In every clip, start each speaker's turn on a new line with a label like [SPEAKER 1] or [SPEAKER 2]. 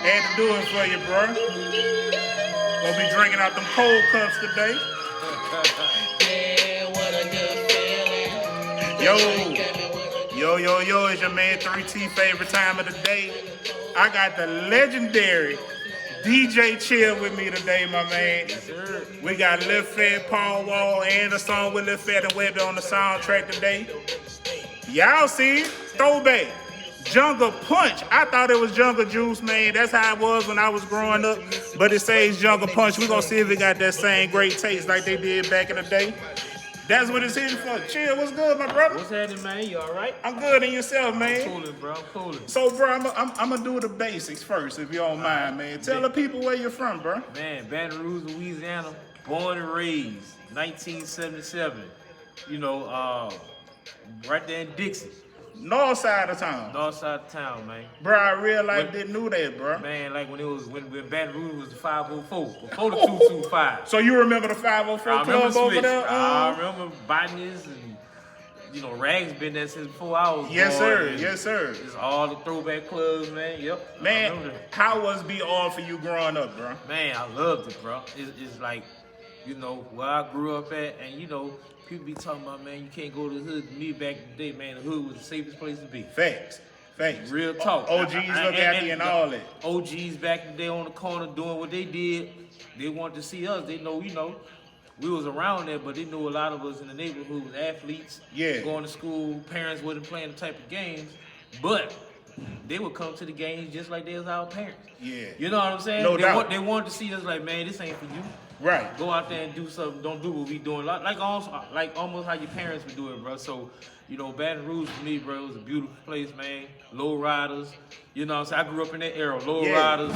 [SPEAKER 1] Had to do it for you, bro. Gonna be drinking out them cold cups today. Yo, it's your man 3T favorite time of the day. I got the legendary DJ Chill with me today, my man. We got Lil Fat, Paul Wall, and a song with Lil Fat and Webby on the soundtrack today. Y'all see it? Throwback. Jungle Punch. I thought it was Jungle Juice, man. That's how it was when I was growing up. But it says Jungle Punch. We're going to see if it got that same great taste like they did back in the day. That's what it's here for. Chill, what's good, my brother?
[SPEAKER 2] What's happening, man? You all right?
[SPEAKER 1] I'm good, and yourself, man?
[SPEAKER 2] I'm cooling, bro. I'm cooling.
[SPEAKER 1] So, bro, I'm going to do the basics first, if you don't mind, man. Tell the people where you're from, bro.
[SPEAKER 2] Man, Baton Rouge, Louisiana. Born and raised. 1977. You know, right there in Dixie.
[SPEAKER 1] North side of town.
[SPEAKER 2] North side of town, man.
[SPEAKER 1] Bro, I real life didn't know that, bro.
[SPEAKER 2] Man, like when Baton Rouge was the 504, before the 225.
[SPEAKER 1] So you remember the 504 club over there?
[SPEAKER 2] I remember botanists and, you know, Rags been there since before I was
[SPEAKER 1] Yes,
[SPEAKER 2] born.
[SPEAKER 1] sir. Yes, sir.
[SPEAKER 2] It's all the throwback clubs, man. Yep.
[SPEAKER 1] Man, how was BR for you growing up, bro?
[SPEAKER 2] Man, I loved it, bro. It's like, you know, where I grew up at, and, you know, people be talking about, man, you can't go to the hood. Me back in the day, man, the hood was the safest place to be.
[SPEAKER 1] Facts.
[SPEAKER 2] Real talk.
[SPEAKER 1] OGs look at you and all that.
[SPEAKER 2] OGs back in the day on the corner doing what they did. They wanted to see us. They know, you know, we was around there, but they knew a lot of us in the neighborhood was athletes.
[SPEAKER 1] Yeah.
[SPEAKER 2] Going to school. Parents wasn't playing the type of games. But they would come to the games just like they was our parents.
[SPEAKER 1] Yeah.
[SPEAKER 2] You know what I'm saying?
[SPEAKER 1] No doubt.
[SPEAKER 2] They wanted to see us like, man, this ain't for you.
[SPEAKER 1] Right.
[SPEAKER 2] Go out there and do something. Don't do what we doing. Like almost how your parents would do it, bro. So, you know, Baton Rouge for me, bro, it was a beautiful place, man. Low riders. You know what I'm saying? I grew up in that era. Low riders,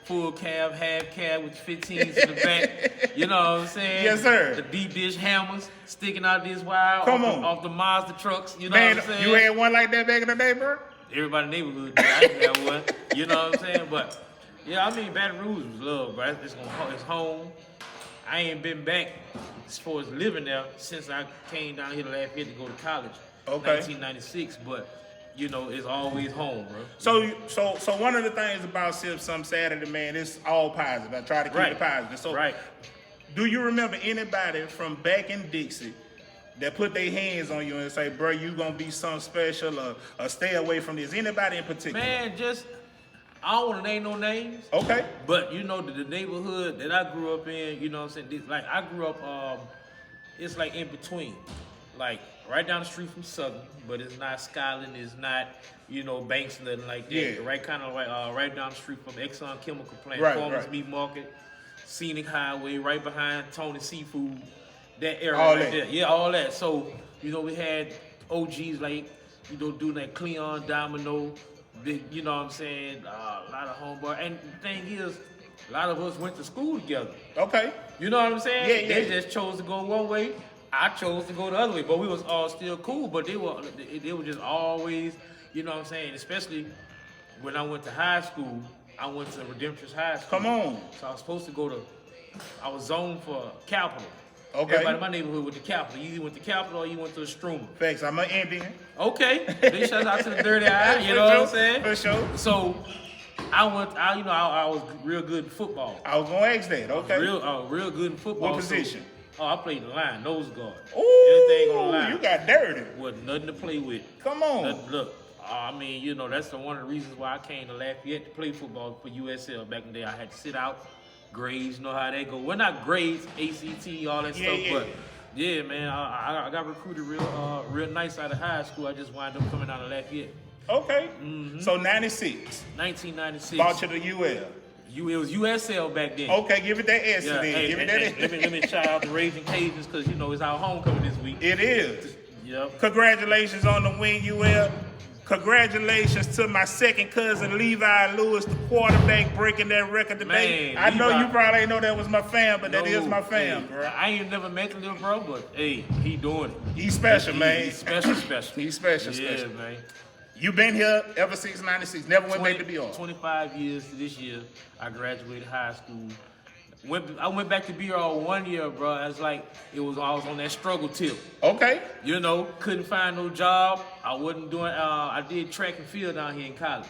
[SPEAKER 2] full cab, half cab with 15s in the back. You know what I'm saying?
[SPEAKER 1] Yes, sir.
[SPEAKER 2] The deep dish hammers sticking out this wire off the Mazda trucks. You know
[SPEAKER 1] man,
[SPEAKER 2] what I'm saying?
[SPEAKER 1] You had one like that back in the day, bro?
[SPEAKER 2] Everybody in the neighborhood did. I didn't have one. You know what I'm saying? But yeah, I mean, Baton Rouge was love, bro. It's home. I ain't been back as far as living there since I came down here to Lafayette to go to college.
[SPEAKER 1] Okay.
[SPEAKER 2] 1996, but you know, it's always home, bro.
[SPEAKER 1] So one of the things about Sip Some Saturday, man, it's all positive. I try to keep it positive. So do you remember anybody from back in Dixie that put their hands on you and say, bro, you gonna be something special or stay away from this? Anybody in particular?
[SPEAKER 2] Man, I don't want to name no names.
[SPEAKER 1] Okay.
[SPEAKER 2] But, you know, the neighborhood that I grew up in, you know what I'm saying? Like, I grew up, it's like in between. Like, right down the street from Southern, but it's not Skyland, it's not, you know, Banks, nothing like that.
[SPEAKER 1] Yeah.
[SPEAKER 2] Right kind of like, right down the street from Exxon Chemical Plant,
[SPEAKER 1] Farmers
[SPEAKER 2] Meat Market, Scenic Highway, right behind Tony Seafood, that area
[SPEAKER 1] all
[SPEAKER 2] right
[SPEAKER 1] that.
[SPEAKER 2] there. Yeah, all that. So, you know, we had OGs like, you know, doing that Cleon, Domino, big, you know what I'm saying, a lot of homeboy. And the thing is, a lot of us went to school together.
[SPEAKER 1] Okay.
[SPEAKER 2] You know what I'm saying?
[SPEAKER 1] Yeah.
[SPEAKER 2] They just chose to go one way. I chose to go the other way. But we was all still cool. But they were just always, you know what I'm saying? Especially when I went to high school, I went to Redemptress High School.
[SPEAKER 1] Come on.
[SPEAKER 2] So I was supposed to I was zoned for Capital.
[SPEAKER 1] Okay.
[SPEAKER 2] Everybody in my neighborhood went to Capital. You either went to Capital or you went to Struma.
[SPEAKER 1] Thanks. I'm an Indian.
[SPEAKER 2] Okay. Big shout out to the Dirty Eye. You know what I'm saying?
[SPEAKER 1] For sure.
[SPEAKER 2] So I was real good in football.
[SPEAKER 1] I was gonna ask that. Okay.
[SPEAKER 2] Real good in football.
[SPEAKER 1] What position?
[SPEAKER 2] I played the line, nose guard.
[SPEAKER 1] Ooh,
[SPEAKER 2] anything on the line.
[SPEAKER 1] You got dirty.
[SPEAKER 2] Wasn't nothing to play with.
[SPEAKER 1] Come on.
[SPEAKER 2] Look, I mean, you know, that's one of the reasons why I came to Lafayette to play football for USL. Back in the day, I had to sit out. Grades, you know how they go. Well, not grades, ACT, all that stuff, but yeah, man, I got recruited real nice out of high school. I just wound up coming out of Lafayette.
[SPEAKER 1] Okay. So 96.
[SPEAKER 2] 1996.
[SPEAKER 1] Bought you the UL.
[SPEAKER 2] It was USL back then.
[SPEAKER 1] Okay, give it that S then.
[SPEAKER 2] Hey,
[SPEAKER 1] give it that S.
[SPEAKER 2] Let me shout out the Raging Cajuns because, you know, it's our homecoming this week.
[SPEAKER 1] It is.
[SPEAKER 2] Yep.
[SPEAKER 1] Congratulations on the win, UL. Congratulations to my second cousin, Levi Lewis, the quarterback, breaking that record today.
[SPEAKER 2] Man,
[SPEAKER 1] I know you probably ain't know that was my fam, but that is my fam,
[SPEAKER 2] hey,
[SPEAKER 1] bro.
[SPEAKER 2] I ain't never met the little bro, but hey, he doing it.
[SPEAKER 1] He's special, man.
[SPEAKER 2] He's special.
[SPEAKER 1] He's special,
[SPEAKER 2] Yeah, man.
[SPEAKER 1] You been here ever since 96, never went back to BR.
[SPEAKER 2] 25 years to this year, I graduated high school. I went back to BR 1 year, bro. I was on that struggle tip.
[SPEAKER 1] Okay.
[SPEAKER 2] You know, couldn't find no job. I wasn't doing. I did track and field down here in college.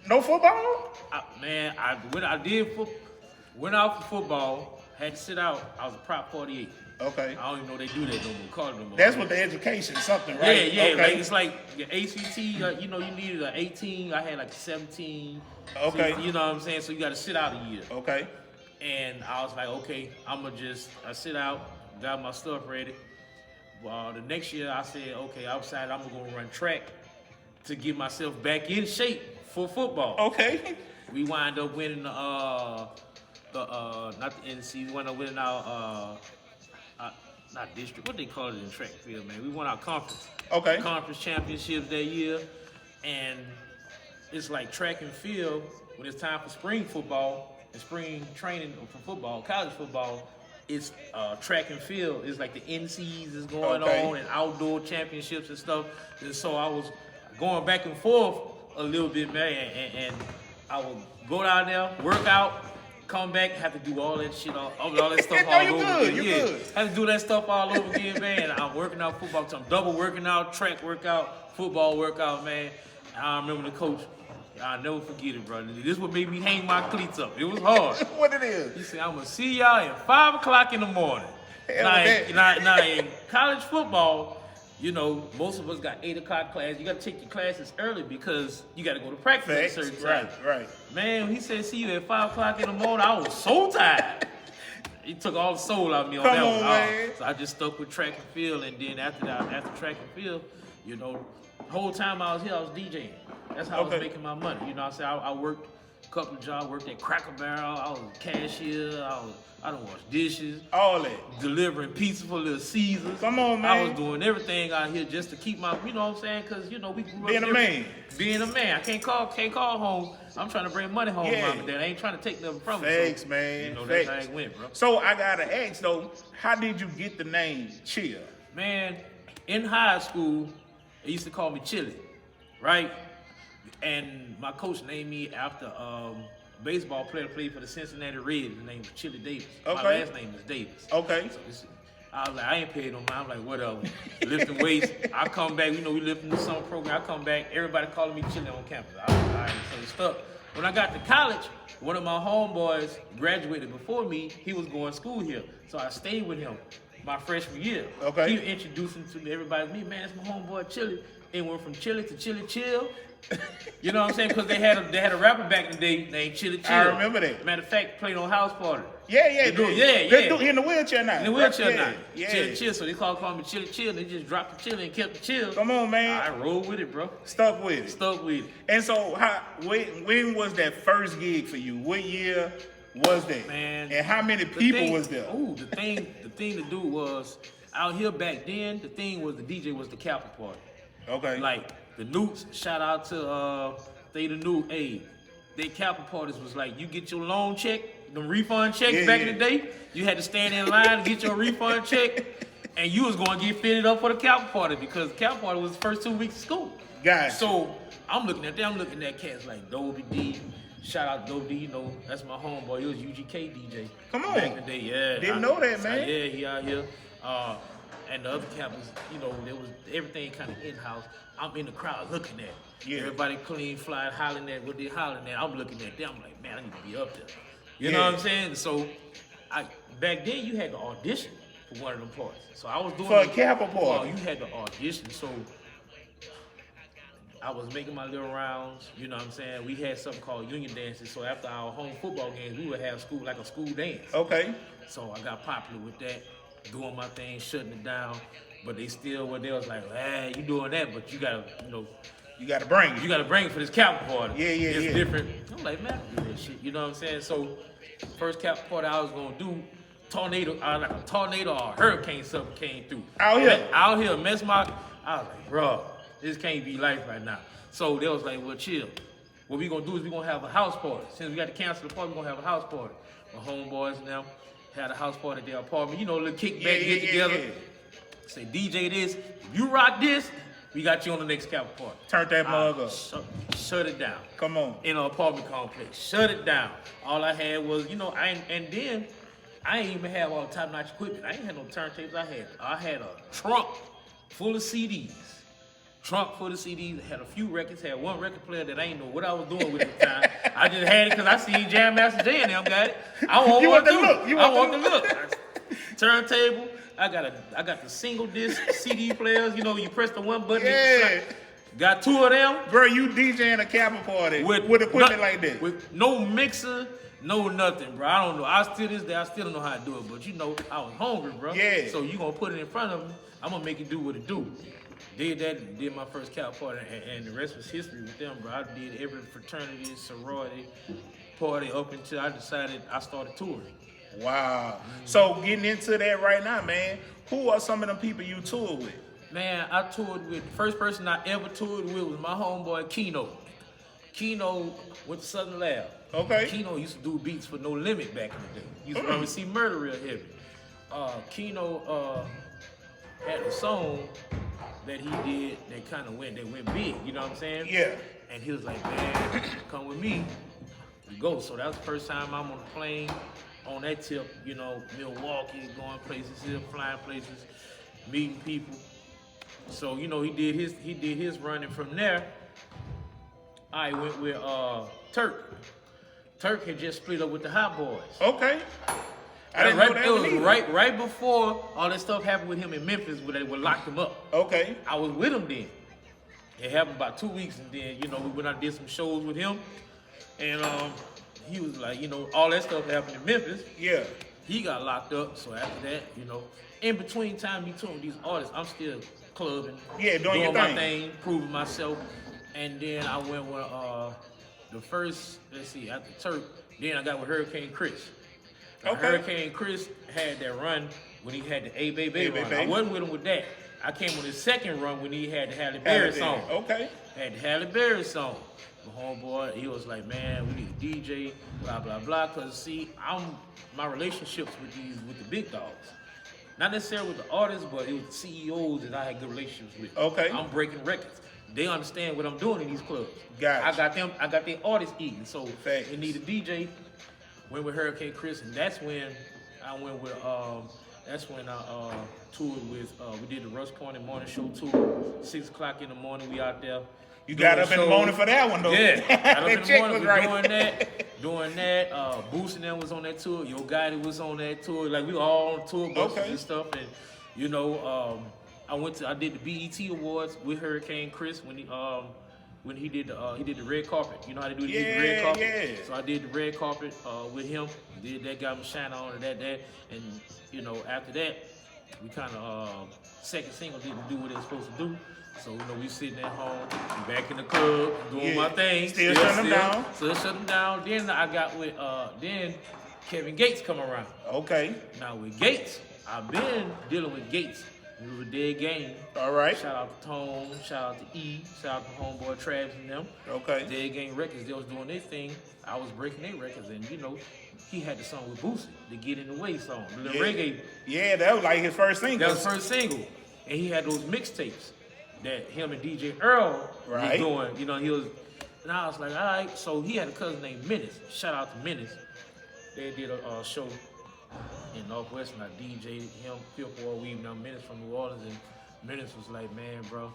[SPEAKER 1] No football?
[SPEAKER 2] Man, went out for football, had to sit out. I was a prop 48.
[SPEAKER 1] Okay.
[SPEAKER 2] I don't even know they do that no more. Call it no more.
[SPEAKER 1] That's what the education something, right?
[SPEAKER 2] Yeah.
[SPEAKER 1] Okay.
[SPEAKER 2] Like, it's like your ACT. You needed an 18. I had like 17.
[SPEAKER 1] Okay.
[SPEAKER 2] So, you know what I'm saying? So you got to sit out a year.
[SPEAKER 1] Okay.
[SPEAKER 2] And I was like, okay, I sit out, got my stuff ready. The next year I said, okay, outside I'm gonna run track to get myself back in shape for football.
[SPEAKER 1] Okay.
[SPEAKER 2] We wind up winning not the NC, we wound up winning our not district, what they call it in track field, man. We won our conference.
[SPEAKER 1] Okay.
[SPEAKER 2] Conference championships that year. And it's like track and field when it's time for spring football and spring training for football, college football. It's track and field. It's like the NCs is going on and outdoor championships and stuff. And so I was going back and forth a little bit, man. And I would go down there, work out, come back, have to do all that shit, all that stuff all over again.
[SPEAKER 1] Good.
[SPEAKER 2] Have to do that stuff all over again, man. I'm working out football. So I'm double working out, track workout, football workout, man. I remember the coach. I'll never forget it, brother. This is what made me hang my cleats up. It was hard.
[SPEAKER 1] What it is?
[SPEAKER 2] He said, I'm going to see y'all at 5 o'clock in the morning. Now, in college football, most of us got 8 o'clock class. You got to take your classes early because you got to go to practice at a certain time.
[SPEAKER 1] Right.
[SPEAKER 2] Man, when he said, see you at 5 o'clock in the morning, I was so tired. He took all the soul out of me on that one.
[SPEAKER 1] Man.
[SPEAKER 2] So I just stuck with track and field. And then after track and field, the whole time I was here, I was DJing. That's how I was making my money. You know what I'm saying? I worked a couple of jobs, worked at Cracker Barrel, I was a cashier, I don't wash dishes.
[SPEAKER 1] All that.
[SPEAKER 2] Delivering pizza for Little Caesars.
[SPEAKER 1] Come on, man.
[SPEAKER 2] I was doing everything out here just to keep my, you know what I'm saying? Because, we grew up.
[SPEAKER 1] Being a man.
[SPEAKER 2] Being a man. I can't call home. I'm trying to bring money home,
[SPEAKER 1] Yeah.
[SPEAKER 2] mom and dad. I ain't trying to take nothing from them.
[SPEAKER 1] Thanks, man.
[SPEAKER 2] That's how it went, bro.
[SPEAKER 1] So I got to ask, though, how did you get the name Chill?
[SPEAKER 2] Man, in high school, they used to call me Chili, right? And my coach named me after a baseball player that played for the Cincinnati Reds. His name was Chili Davis. My last name is Davis.
[SPEAKER 1] Okay.
[SPEAKER 2] So I was like, I ain't paid no mind. I'm like, whatever. Lifting weights. I come back, we lifting the summer program. I come back, everybody calling me Chili on campus. I was like, all right, so stuck. When I got to college, one of my homeboys graduated before me. He was going to school here. So I stayed with him my freshman year.
[SPEAKER 1] Okay.
[SPEAKER 2] He introduced him to everybody. Me, man, it's my homeboy Chili. It went from Chili to Chili Chill. You know what I'm saying? Because they had a rapper back in the day named Chili Chill.
[SPEAKER 1] I remember that.
[SPEAKER 2] Matter of fact, played on House Party.
[SPEAKER 1] Yeah. They're in the wheelchair now.
[SPEAKER 2] In the wheelchair now.
[SPEAKER 1] Yeah.
[SPEAKER 2] Chili Chill. So they called me Chili Chill. They just dropped the chill and kept the chill.
[SPEAKER 1] Come on, man.
[SPEAKER 2] I rolled with it, bro.
[SPEAKER 1] Stuck with it. And so, when was that first gig for you? What year was that?
[SPEAKER 2] Man.
[SPEAKER 1] And how many people was there?
[SPEAKER 2] Oh, the thing to do was out here back then. The thing was the DJ was the Kappa Party.
[SPEAKER 1] Okay.
[SPEAKER 2] Like the Newts. Shout out to they the new. Hey, they Kappa parties was like you get your loan check, the refund checks back in the day. You had to stand in line and get your refund check, and you was going to get fitted up for the Kappa party because the Kappa party was the first 2 weeks of school.
[SPEAKER 1] Gotcha.
[SPEAKER 2] So I'm looking at them. I'm looking at cats like Dobie D. Shout out to Dobie D. That's my homeboy. He was UGK DJ.
[SPEAKER 1] Come on.
[SPEAKER 2] Back in the day, yeah.
[SPEAKER 1] Didn't know that, man.
[SPEAKER 2] Yeah, he out here. And the other campus, there was everything kind of in-house. I'm in the crowd looking at it.
[SPEAKER 1] Yeah.
[SPEAKER 2] Everybody clean, fly, hollering at what they hollering at. I'm looking at them like, man, I need to be up there. You know what I'm saying? So back then you had to audition for one of them parties. So I was doing
[SPEAKER 1] for a Kappa party.
[SPEAKER 2] You had to audition. So I was making my little rounds. You know what I'm saying? We had something called union dances. So after our home football games, we would have a school dance.
[SPEAKER 1] Okay.
[SPEAKER 2] So I got popular with that, doing my thing, shutting it down. But they was like, hey, you doing that, but you gotta,
[SPEAKER 1] you gotta bring it.
[SPEAKER 2] You gotta bring it for this Kappa party.
[SPEAKER 1] Yeah.
[SPEAKER 2] It's different. I'm like, man, I can do that shit. You know what I'm saying? So first Kappa party I was gonna do, like a tornado or a hurricane something came through.
[SPEAKER 1] Out here,
[SPEAKER 2] I was like, bro, this can't be life right now. So they was like, well, chill. What we gonna do is we gonna have a house party. Since we got to cancel the party, we gonna have a house party. My homeboys now had a house party at their apartment. Little kickback, get together.
[SPEAKER 1] Yeah.
[SPEAKER 2] Say, DJ this, if you rock this, we got you on the next Kappa party.
[SPEAKER 1] Turn that mug up.
[SPEAKER 2] Shut it down.
[SPEAKER 1] Come on.
[SPEAKER 2] In an apartment complex. Shut it down. All I had was, I ain't even have all the top-notch equipment. I ain't had no turntables. I had a trunk full of CDs. trunk full of CDs, had a few records, had one record player that I ain't know what I was doing with at the time. I just had it because I seen Jam Master Jay and them got it. I want
[SPEAKER 1] You
[SPEAKER 2] one
[SPEAKER 1] want the
[SPEAKER 2] too.
[SPEAKER 1] look. You
[SPEAKER 2] I
[SPEAKER 1] want
[SPEAKER 2] want
[SPEAKER 1] the
[SPEAKER 2] the look. Turntable. I got the single disc CD players. You know, you press the one button.
[SPEAKER 1] Yeah.
[SPEAKER 2] Got 2 of them.
[SPEAKER 1] Bro, you DJing a Kappa party with equipment like this.
[SPEAKER 2] With no mixer, no nothing, bro. I don't know. I still don't know how to do it. But you know, I was hungry, bro.
[SPEAKER 1] Yeah.
[SPEAKER 2] So you gonna put it in front of me. I'm gonna make it do what it do. Did that, did my first Kappa party, and the rest was history with them, bro. I did every fraternity, sorority party up until I decided I started touring.
[SPEAKER 1] Wow. So getting into that right now, man, who are some of them people you tour with?
[SPEAKER 2] Man, I toured with, the first person I ever toured with was my homeboy Keno. Keno went to Southern Lab.
[SPEAKER 1] Okay.
[SPEAKER 2] Keno used to do beats for No Limit back in the day. Used to run with C Murder real heavy. Keno had a song that he did that kind of went big, you know what I'm saying?
[SPEAKER 1] Yeah.
[SPEAKER 2] And he was like, man, come with me. We go. So that was the first time I'm on a plane on that tip, you know, Milwaukee, going places, flying places, meeting people. So, you know, he did his running. From there, I went with Turk. Turk had just split up with the Hot Boys.
[SPEAKER 1] Okay. I didn't know that
[SPEAKER 2] it was
[SPEAKER 1] either.
[SPEAKER 2] right before all that stuff happened with him in Memphis, where they would lock him up.
[SPEAKER 1] Okay.
[SPEAKER 2] I was with him then. It happened about 2 weeks, and then, you know, we went out and did some shows with him. And he was like, you know, all that stuff happened in Memphis.
[SPEAKER 1] Yeah.
[SPEAKER 2] He got locked up, so after that, you know, in between time me touring with these artists, I'm still clubbing,
[SPEAKER 1] Yeah, doing your
[SPEAKER 2] my
[SPEAKER 1] thing.
[SPEAKER 2] thing, proving myself. And then I went with the first, after Turk, then I got with Hurricane Chris. Now,
[SPEAKER 1] Okay.
[SPEAKER 2] Hurricane Chris had that run when he had the A Baby run.
[SPEAKER 1] Baby.
[SPEAKER 2] I wasn't with him with that. I came with his second run when he had the Halle
[SPEAKER 1] Halle
[SPEAKER 2] Berry
[SPEAKER 1] Berry.
[SPEAKER 2] song.
[SPEAKER 1] Okay.
[SPEAKER 2] Had the Halle Berry song. My homeboy, he was like, man, we need a DJ, blah, blah, blah. Cause see, my relationships with the big dogs. Not necessarily with the artists, but it was the CEOs that I had good relationships with.
[SPEAKER 1] Okay.
[SPEAKER 2] I'm breaking records. They understand what I'm doing in these clubs.
[SPEAKER 1] Gotcha.
[SPEAKER 2] I got their artists eating. So
[SPEAKER 1] Facts.
[SPEAKER 2] they need a DJ. Went with Hurricane Chris, and that's when I went with toured with we did the Rush Point Morning Show tour. 6 o'clock in the morning, we out there.
[SPEAKER 1] You got up in the morning for that one though.
[SPEAKER 2] Yeah, got up in
[SPEAKER 1] That
[SPEAKER 2] the
[SPEAKER 1] check
[SPEAKER 2] morning,
[SPEAKER 1] was
[SPEAKER 2] we
[SPEAKER 1] right.
[SPEAKER 2] doing that. Boosie and them was on that tour. Yo Gotti was on that tour. Like we were all on tour buses
[SPEAKER 1] Okay.
[SPEAKER 2] and stuff. And you know, I did the BET Awards with Hurricane Chris when he did the red carpet. You know how to do the red carpet?
[SPEAKER 1] Yeah.
[SPEAKER 2] So I did the red carpet with him. Did that, got him shine on and that. And you know, after that, we kind of second single didn't do what it was supposed to do. So, you know, we sitting at home, back in the club, doing my thing.
[SPEAKER 1] Still shutting them down.
[SPEAKER 2] Still shutting them down. Then I got with, then Kevin Gates come around.
[SPEAKER 1] Okay.
[SPEAKER 2] Now with Gates, I've been dealing with Gates. We were dead game.
[SPEAKER 1] All right.
[SPEAKER 2] Shout out to Tone, shout out to E, shout out to homeboy Travis and them.
[SPEAKER 1] Okay.
[SPEAKER 2] Dead Game Records, they was doing their thing. I was breaking their records, and you know, he had the song with Boosie, the Get In The Way song, the reggae.
[SPEAKER 1] Yeah, that was like his first single.
[SPEAKER 2] That was the first single. And he had those mixtapes that him and DJ Earl was doing. You know, he was, and I was like, all right. So he had a cousin named Menace. Shout out to Menace. They did a show in Northwest, and I DJ'd him, Phil Weave, now Menace from New Orleans, and Menace was like, man, bro,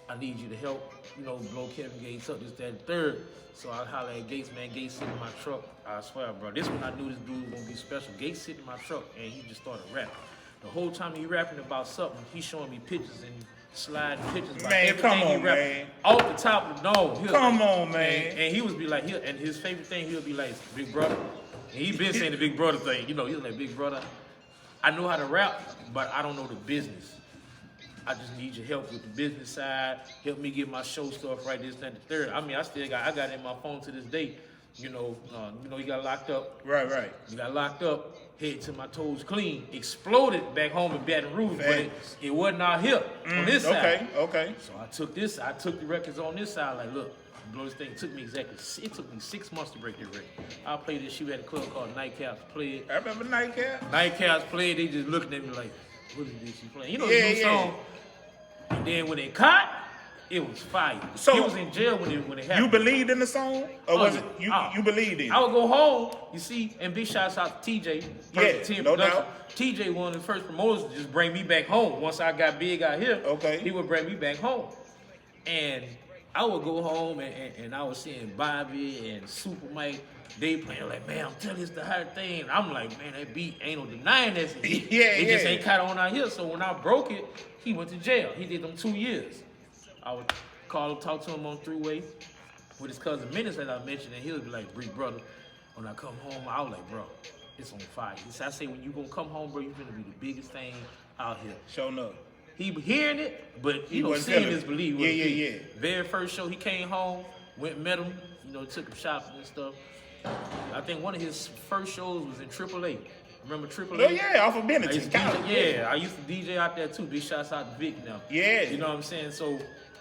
[SPEAKER 2] I need you to help, you know, blow Kevin Gates up, this, that, and third. So I hollered at Gates, man. Gates sitting in my truck. I swear, bro, this when I knew this dude was gonna be special. Gates sitting in my truck, and he just started rapping. The whole time he rapping about something, he showing me pictures and sliding pictures about
[SPEAKER 1] Man,
[SPEAKER 2] everything
[SPEAKER 1] come on,
[SPEAKER 2] he rapping.
[SPEAKER 1] man.
[SPEAKER 2] Off the top of the dome.
[SPEAKER 1] Come on, man.
[SPEAKER 2] And he would be like, and his favorite thing, he'll be like, big brother. And he been saying the big brother thing. You know, he was like, big brother, I know how to rap, but I don't know the business. I just need your help with the business side. Help me get my show stuff right, this, that, and the third. I mean, I got it in my phone to this day. You know, he got locked up.
[SPEAKER 1] Right.
[SPEAKER 2] He got locked up, head to my toes clean, exploded back home in Baton Rouge, but it wasn't out here on this side.
[SPEAKER 1] Okay.
[SPEAKER 2] So I took the records on this side, like, look, blow this thing. It took me 6 months to break this record. I played this shit at a club called Nightcaps, played.
[SPEAKER 1] I remember Nightcap.
[SPEAKER 2] Nightcaps played, they just looking at me like, what is this you playing? You know the new song. And then when they caught, it was fire.
[SPEAKER 1] So
[SPEAKER 2] he was in jail when it happened.
[SPEAKER 1] You believed in the song? Or was it you believed in it?
[SPEAKER 2] I would go home, you see, and big shouts out to TJ.
[SPEAKER 1] No doubt.
[SPEAKER 2] TJ, one of the first promoters to just bring me back home. Once I got big out here,
[SPEAKER 1] Okay.
[SPEAKER 2] he would bring me back home. And I would go home and I was seeing Bobby and Super Mike. They playing like, man, I'm telling you, it's the hot thing. And I'm like, man, that beat ain't no denying this. It just ain't caught on out here. So when I broke it, he went to jail. He did them 2 years. I would call him, talk to him on three-way with his cousin Menace that I mentioned, and he would be like, Bree, brother, when I come home, I was like, bro, it's on fire. He said, I say, when you gonna come home, bro, you gonna be the biggest thing out here.
[SPEAKER 1] Showing up.
[SPEAKER 2] He hearing it, but
[SPEAKER 1] He wasn't
[SPEAKER 2] seeing
[SPEAKER 1] feeling
[SPEAKER 2] his
[SPEAKER 1] it.
[SPEAKER 2] belief.
[SPEAKER 1] Yeah.
[SPEAKER 2] Very first show, he came home, went and met him, took him shopping and stuff. I think one of his first shows was in AAA. Remember AAA?
[SPEAKER 1] Oh yeah, off of
[SPEAKER 2] I
[SPEAKER 1] Bennington.
[SPEAKER 2] used to DJ, I used to DJ out there too. Big shouts out to Vic now.
[SPEAKER 1] Yeah.
[SPEAKER 2] You know what I'm saying? So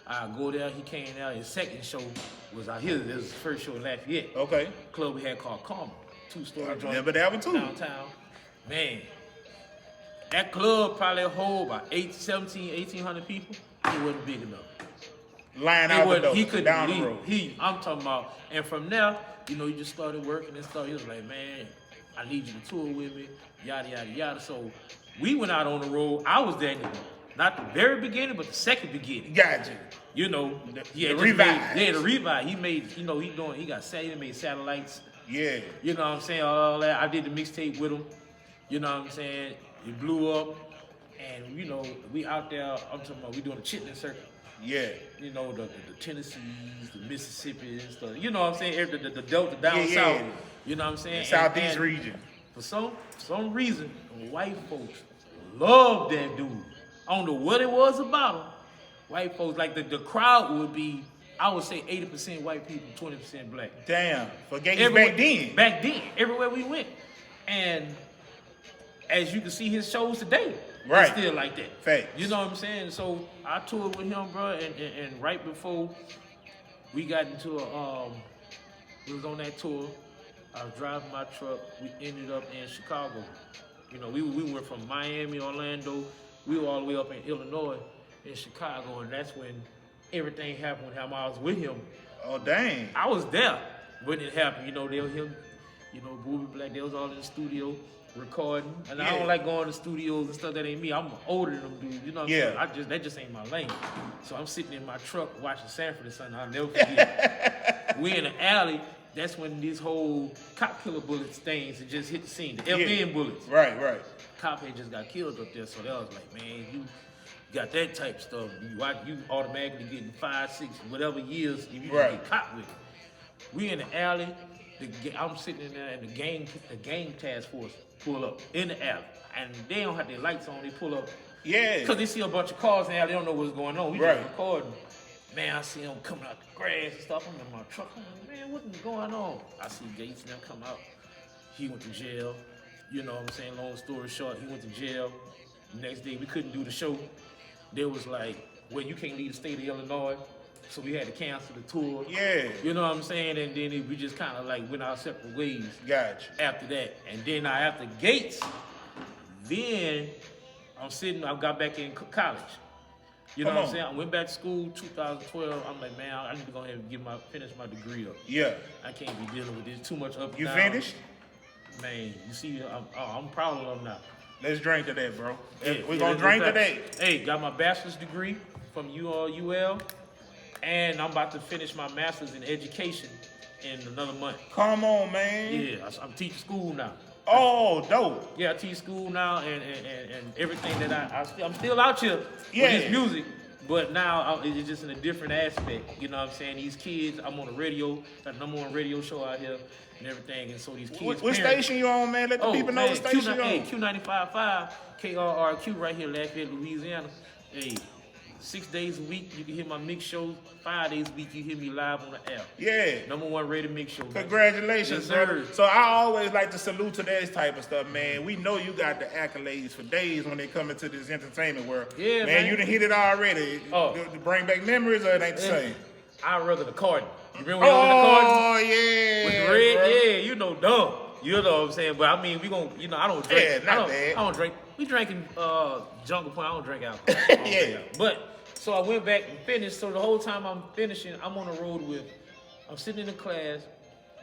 [SPEAKER 2] I go there, he came there. His second show was out here. This was his first show in Lafayette.
[SPEAKER 1] Okay.
[SPEAKER 2] Club we had called Karma. 2-story joint.
[SPEAKER 1] Remember that one too.
[SPEAKER 2] Downtown. Man, that club probably hold about 1,700 people. It wasn't big enough.
[SPEAKER 1] Line out the door,
[SPEAKER 2] he couldn't
[SPEAKER 1] down
[SPEAKER 2] believe
[SPEAKER 1] the road.
[SPEAKER 2] I'm talking about, and from there, he just started working and stuff. He was like, man, I need you to tour with me, yada, yada, yada. So we went out on the road. I was there, not the very beginning, but the second beginning.
[SPEAKER 1] Gotcha.
[SPEAKER 2] The
[SPEAKER 1] revive.
[SPEAKER 2] The revive. He made, he made satellites.
[SPEAKER 1] Yeah.
[SPEAKER 2] You know what I'm saying? All that. I did the mixtape with him. You know what I'm saying? It blew up. And, we out there, I'm talking about, we doing the Chitlin circuit.
[SPEAKER 1] Yeah.
[SPEAKER 2] The Tennessees, the Mississippis, you know what I'm saying? The Delta down south.
[SPEAKER 1] Yeah.
[SPEAKER 2] You know what I'm saying?
[SPEAKER 1] The Southeast
[SPEAKER 2] and
[SPEAKER 1] region.
[SPEAKER 2] For some reason, white folks love that dude. I don't know what it was about him. White folks, like the crowd would be, I would say 80% white people, 20% black.
[SPEAKER 1] Damn. For Gates back then.
[SPEAKER 2] Back then, everywhere we went. And as you can see his shows today,
[SPEAKER 1] Right.
[SPEAKER 2] it's still like that.
[SPEAKER 1] Facts.
[SPEAKER 2] You know what I'm saying? So I toured with him, bro, and right before we got into we was on that tour, I was driving my truck, we ended up in Chicago. We went from Miami, Orlando, we were all the way up in Illinois, in Chicago, and that's when everything happened when I was with him.
[SPEAKER 1] Oh, dang.
[SPEAKER 2] I was there when it happened. They was him, Booby Black, they was all in the studio recording. And I don't like going to studios and stuff. That ain't me. I'm older than them dudes. You know what I'm saying? That just ain't my lane. So I'm sitting in my truck watching Sanford and Son. I'll never forget. We in the alley. That's when these whole cop killer bullets things had just hit the scene. The FN bullets.
[SPEAKER 1] Right.
[SPEAKER 2] Cop had just got killed up there. So they was like, man, you got that type of stuff. You automatically getting 5, 6, whatever years if you get caught with it. We in the alley. I'm sitting in there, and the gang task force pull up in the alley, and they don't have their lights on. They pull up, because they see a bunch of cars in the alley. They don't know what's going on. We just recording. Man, I see them coming out the grass and stuff. I'm in my truck. I'm like, man, what's going on? I see Gates and them come out. He went to jail. You know what I'm saying? Long story short, he went to jail. The next day, we couldn't do the show. They was like, well, you can't leave the state of Illinois. So we had to cancel the tour.
[SPEAKER 1] Yeah.
[SPEAKER 2] You know what I'm saying? And then we just kind of like went our separate ways.
[SPEAKER 1] Gotcha.
[SPEAKER 2] After that. And then after Gates, then I got back in college. You know what I'm saying? I went back to school 2012. I'm like, man, I need to go ahead and finish my degree up.
[SPEAKER 1] Yeah.
[SPEAKER 2] I can't be dealing with this too much up and
[SPEAKER 1] You
[SPEAKER 2] down.
[SPEAKER 1] finished?
[SPEAKER 2] Man, you see, I'm proud of them now.
[SPEAKER 1] Let's drink to that, bro. We're
[SPEAKER 2] Yeah,
[SPEAKER 1] gonna drink
[SPEAKER 2] let's
[SPEAKER 1] today.
[SPEAKER 2] Hey, got my bachelor's degree from UL. And I'm about to finish my master's in education in another month.
[SPEAKER 1] Come on, man.
[SPEAKER 2] Yeah, I'm teaching school now.
[SPEAKER 1] Oh, dope.
[SPEAKER 2] Yeah, I teach school now, and everything that I'm still out here with
[SPEAKER 1] Yeah.
[SPEAKER 2] this music, but now it's just in a different aspect. You know what I'm saying? These kids, I'm on the radio, got the #1 radio show out here and everything, and so these kids.
[SPEAKER 1] What station you on, man? Let the people know the station you on.
[SPEAKER 2] Q95.5, KRRQ right here, Lafayette, Louisiana. Hey, 6 days a week, you can hear my mix shows. 5 days a week, you hear me live on the air.
[SPEAKER 1] Yeah.
[SPEAKER 2] #1 rated mix show.
[SPEAKER 1] Congratulations,
[SPEAKER 2] Yes,
[SPEAKER 1] brother.
[SPEAKER 2] sir.
[SPEAKER 1] So I always like to salute to that type of stuff, man. We know you got the accolades for days when they come into this entertainment world.
[SPEAKER 2] Yeah,
[SPEAKER 1] man.
[SPEAKER 2] man.
[SPEAKER 1] You done hit it already.
[SPEAKER 2] Oh.
[SPEAKER 1] To bring back memories, or it ain't the same?
[SPEAKER 2] I'd rather the Cardinal. You remember when I was in the Cardinal?
[SPEAKER 1] Oh, yeah.
[SPEAKER 2] With the red,
[SPEAKER 1] bro.
[SPEAKER 2] yeah, dumb. You know what I'm saying? But I mean, we gon', I don't drink.
[SPEAKER 1] Yeah, not bad.
[SPEAKER 2] I don't drink. We drinking Jungle Point. I don't drink alcohol. I don't drink alcohol. But so I went back and finished. So the whole time I'm finishing, I'm on the road I'm sitting in the class.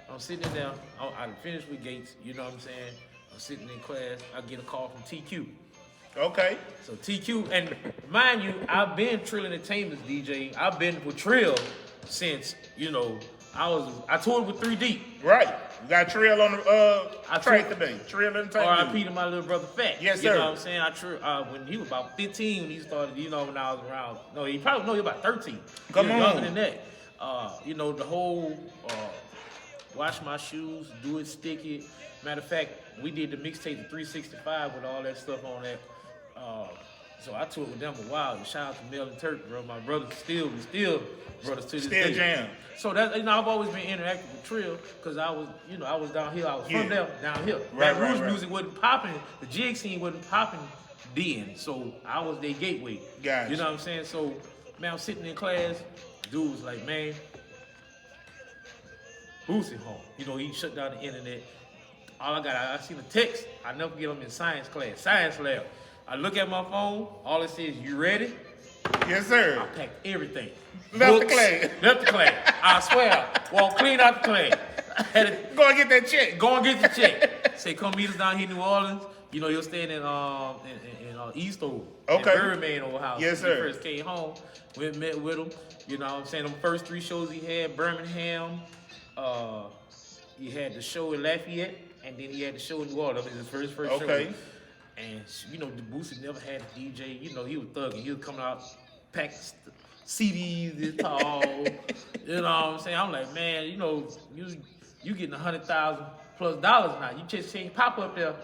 [SPEAKER 2] I'm sitting there. I finished with Gates. You know what I'm saying? I'm sitting in class. I get a call from TQ.
[SPEAKER 1] Okay.
[SPEAKER 2] So TQ, and mind you, I've been Trill Entertainment's DJ. I've been with Trill since, you know, I toured with 3D.
[SPEAKER 1] Right. We got Trill on the track
[SPEAKER 2] toured-
[SPEAKER 1] today. Trill Entertainment.
[SPEAKER 2] R.I.P. to my little brother Fat.
[SPEAKER 1] Yes,
[SPEAKER 2] You
[SPEAKER 1] sir.
[SPEAKER 2] know what I'm saying? When he was about 15 when he started, you know, when I was around. No, he probably know he about 13.
[SPEAKER 1] Come
[SPEAKER 2] He was
[SPEAKER 1] on.
[SPEAKER 2] younger than that. You know, the whole wash my shoes, do it, stick it. Matter of fact, we did the mixtape the 365 with all that stuff on that. So I toured with them a while. Shout out to Mel and Turk, bro. My brothers we still brothers to this
[SPEAKER 1] Still
[SPEAKER 2] day.
[SPEAKER 1] jam.
[SPEAKER 2] So that, you know, I've always been interactive with Trill because I was down here. I was
[SPEAKER 1] Yeah.
[SPEAKER 2] from there, down here.
[SPEAKER 1] Right,
[SPEAKER 2] That Rouge
[SPEAKER 1] right.
[SPEAKER 2] music wasn't popping. The jig scene wasn't popping then. So I was their gateway.
[SPEAKER 1] Gotcha.
[SPEAKER 2] You know what I'm saying? So, man, I'm sitting in class. Dude was like, man, Boosie home. You know, he shut down the internet. I seen a text. I never get them in science class, science lab. I look at my phone. All it says, you ready?
[SPEAKER 1] Yes, sir.
[SPEAKER 2] I packed everything.
[SPEAKER 1] Left the class.
[SPEAKER 2] Left the class. I swear. Walked clean out the class. I had to
[SPEAKER 1] Go and get that check.
[SPEAKER 2] go and get the check. Say, come meet us down here in New Orleans. You know, you're staying in East Oak.
[SPEAKER 1] Okay.
[SPEAKER 2] In Birdman old house.
[SPEAKER 1] Yes,
[SPEAKER 2] When he
[SPEAKER 1] sir.
[SPEAKER 2] first came home. We met with him. You know what I'm saying? Them first 3 shows he had, Birmingham. He had the show in Lafayette. And then he had the show in New Orleans. That was his first
[SPEAKER 1] Okay.
[SPEAKER 2] show. And, you know, the Boosie never had a DJ. You know, he was thugging. He was coming out, packing CDs this tall. You know what I'm saying? I'm like, man, you know, you getting $100,000+ now. You just can't pop up there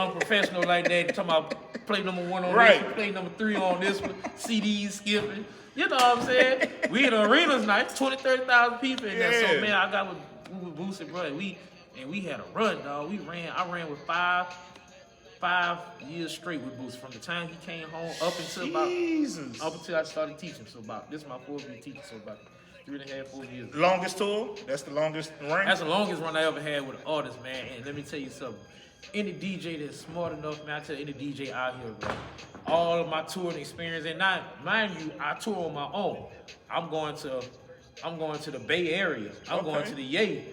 [SPEAKER 2] unprofessional like that. Talking about play number 1 on
[SPEAKER 1] Right.
[SPEAKER 2] this one, play number 3 on this one, CDs skipping. You know what I'm saying? We in the arenas now. It's 30,000 people in there. So,
[SPEAKER 1] Yeah.
[SPEAKER 2] man, I got with Boosie, bro. We had a run, dog. I ran with 5 years straight with Boosie from the time he came home up until I started teaching. So this is my 4th year teaching. So about 3.5, 4 years.
[SPEAKER 1] Longest tour? That's the longest run?
[SPEAKER 2] That's the longest run I ever had with an artist, man. And let me tell you something. Any DJ that's smart enough, man, I tell any DJ out here, bro. All of my touring experience, and now, mind you, I tour on my own. I'm going to the Bay Area. I'm going
[SPEAKER 1] Okay.
[SPEAKER 2] to the Yay.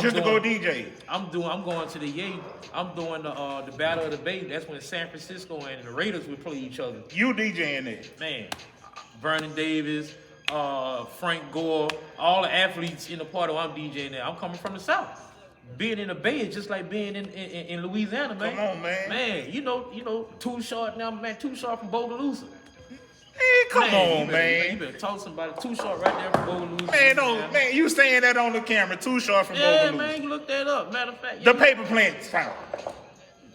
[SPEAKER 1] Just to go DJ.
[SPEAKER 2] I'm going to the Yay. I'm doing the Battle of the Bay. That's when San Francisco and the Raiders would play each other.
[SPEAKER 1] You DJing it.
[SPEAKER 2] Man, Vernon Davis, Frank Gore, all the athletes in the party I'm DJing there. I'm coming from the South. Being in the Bay is just like being in Louisiana, man.
[SPEAKER 1] Come on, man.
[SPEAKER 2] Man, you know, Too Short now, man. Too Short from Bogalusa.
[SPEAKER 1] Hey, come on,
[SPEAKER 2] You
[SPEAKER 1] man.
[SPEAKER 2] better talk to somebody. Too Short right there from Bogalusa.
[SPEAKER 1] Man, don't, man, you saying that on the camera. Too short from
[SPEAKER 2] Yeah,
[SPEAKER 1] Bogaloo.
[SPEAKER 2] man, you look that up. Matter of fact,
[SPEAKER 1] The
[SPEAKER 2] yeah.
[SPEAKER 1] paper plane found.